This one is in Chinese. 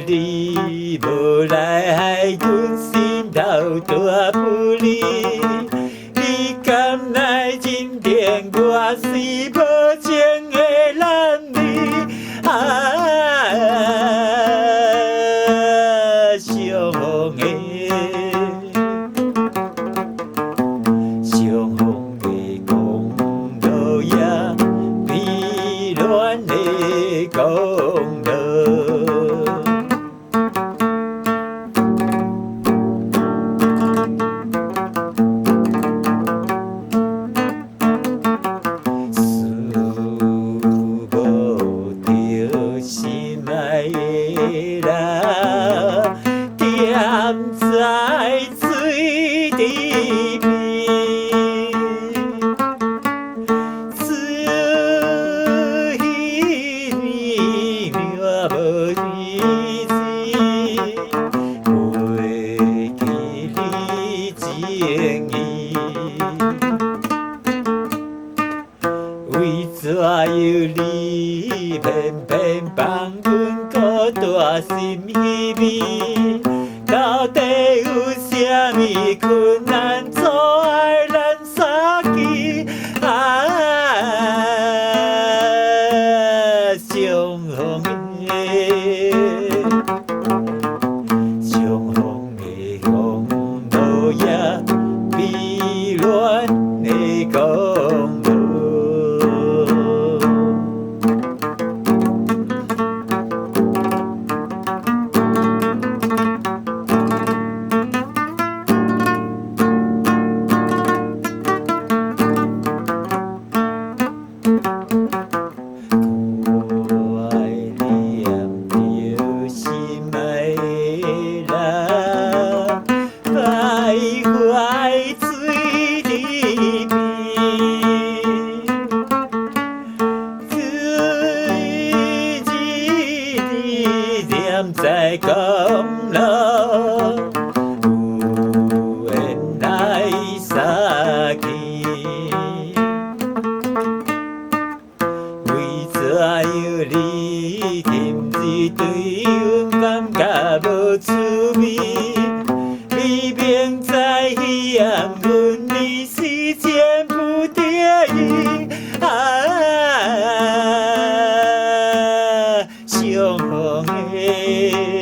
你无来害阮心头大负你，你敢来认定我是无情的男儿？相逢的，相逢的公路也美恋的公路。心爱的人，踮在水里面，水里面无意思，袂记你情意。为怎样你偏偏放阮孤单心稀微？到底有啥物困难阻碍咱相见？相逢的，相逢的公路也美恋的公路。在公路有缘来相见，为怎样你今日对阮感觉无趣味？你明知彼暗阮你是前不得已，相逢的。